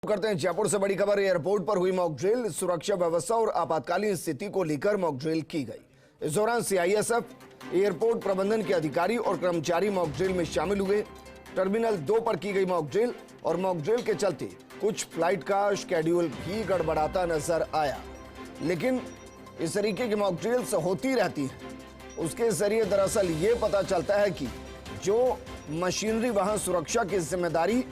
करते हैं जयपुर से बड़ी खबर। एयरपोर्ट पर हुई मॉक ड्रिल, सुरक्षा व्यवस्था और आपातकालीन स्थिति को लेकर मॉक ड्रिल की गई। इस दौरान सीआईएसएफ, एयरपोर्ट प्रबंधन के अधिकारी और कर्मचारी मॉक ड्रिल में शामिल हुए। टर्मिनल 2 पर की गई मॉक ड्रिल और मॉक ड्रिल के चलते कुछ फ्लाइट का शेड्यूल भी गड़बड़ाता नजर आया। लेकिन इस तरीके की मॉक ड्रिल्स होती रहती है, उसके जरिए दरअसल ये पता चलता है कि जो मशीनरी वहां सुरक्षा की जिम्मेदारी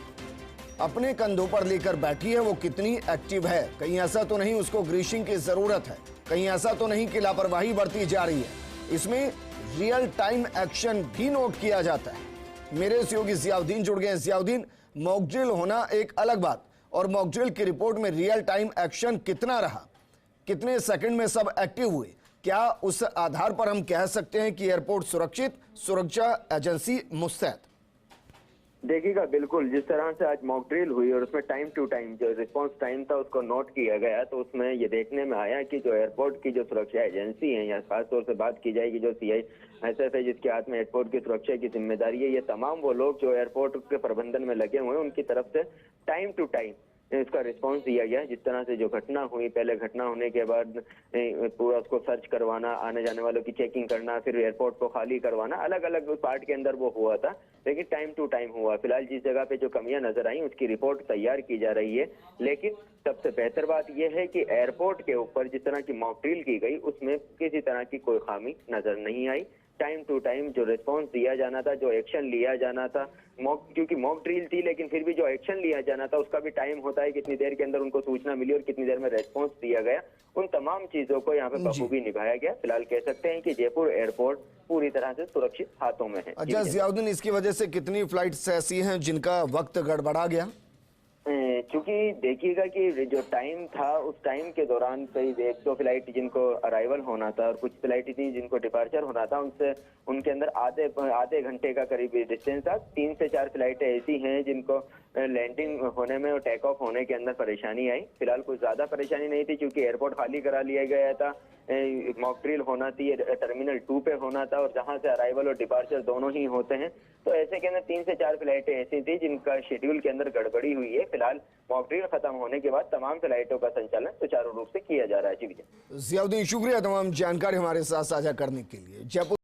अपने कंधों पर लेकर बैठी है वो कितनी एक्टिव है। कहीं ऐसा तो नहीं उसको ग्रीसिंग की जरूरत है, कहीं ऐसा तो नहीं कि लापरवाही बरती जा रही है। इसमें रियल टाइम एक्शन भी नोट किया जाता है। मेरे सहयोगी जियाउद्दीन जुड़ गए हैं। जियाउद्दीन, मॉक ड्रिल होना एक अलग बात, और मॉक ड्रिल की रिपोर्ट में रियल टाइम एक्शन कितना रहा, कितने सेकंड में सब एक्टिव हुए, क्या उस आधार पर हम कह सकते हैं कि एयरपोर्ट सुरक्षित, सुरक्षा एजेंसी मुस्तैद? देखिएगा, बिल्कुल जिस तरह से आज मॉक ड्रिल हुई और उसमें टाइम टू टाइम जो रिस्पांस टाइम था उसको नोट किया गया, तो उसमें ये देखने में आया कि जो एयरपोर्ट की जो सुरक्षा एजेंसी है, या खासतौर से बात की जाएगी जो सीआईएसएफ है जिसके हाथ में एयरपोर्ट की सुरक्षा की जिम्मेदारी है, ये तमाम वो लोग जो एयरपोर्ट के प्रबंधन में लगे हुए हैं उनकी तरफ से टाइम टू टाइम इसका रिस्पांस दिया गया। जिस तरह से जो घटना हुई, पहले घटना होने के बाद पूरा उसको सर्च करवाना, आने जाने वालों की चेकिंग करना, फिर एयरपोर्ट को खाली करवाना, अलग अलग पार्ट के अंदर वो हुआ था, लेकिन टाइम टू टाइम हुआ। फिलहाल जिस जगह पे जो कमियां नजर आई उसकी रिपोर्ट तैयार की जा रही है, लेकिन सबसे बेहतर बात यह है कि एयरपोर्ट के ऊपर जिस तरह की मॉक ड्रिल की गई उसमें किसी तरह की कोई खामी नजर नहीं आई। टाइम टू टाइम जो रिस्पांस दिया जाना था, जो एक्शन लिया जाना था, क्योंकि मॉक ड्रिल थी लेकिन फिर भी जो एक्शन लिया जाना था उसका भी टाइम होता है, कितनी देर के अंदर उनको सूचना मिली और कितनी देर में रेस्पॉन्स दिया गया, उन तमाम चीजों को यहाँ पे बखूबी निभाया गया। फिलहाल कह सकते हैं कि जयपुर एयरपोर्ट पूरी तरह से सुरक्षित हाथों में है। अच्छा जियाउद्दीन, इसकी वजह से कितनी फ्लाइट्स ऐसी हैं जिनका वक्त गड़बड़ा गया? चूंकि देखिएगा कि जो टाइम था उस टाइम के दौरान कई 1-2 फ्लाइट जिनको अराइवल होना था और कुछ फ्लाइट थी जिनको डिपार्चर होना था, उनसे उनके अंदर आधे घंटे का करीब डिस्टेंस था। 3 से 4 फ्लाइटें ऐसी हैं जिनको लैंडिंग होने में और टेक ऑफ होने के अंदर परेशानी आई। फिलहाल कुछ ज्यादा परेशानी नहीं थी क्योंकि एयरपोर्ट खाली करा लिया गया था। मॉक ड्रिल होना थी, टर्मिनल 2 पे होना था और जहां से अराइवल और डिपार्चर दोनों ही होते हैं, तो ऐसे के अंदर 3 से 4 फ्लाइटें ऐसी थी जिनका शेड्यूल के अंदर गड़बड़ी हुई है। फिलहाल मॉक ड्रिल खत्म होने के बाद तमाम फ्लाइटों का संचालन सुचारू रूप से किया जा रहा है। जी विजय। जियाउद्दीन, शुक्रिया तमाम जानकारी हमारे साथ साझा करने के लिए। जयपुर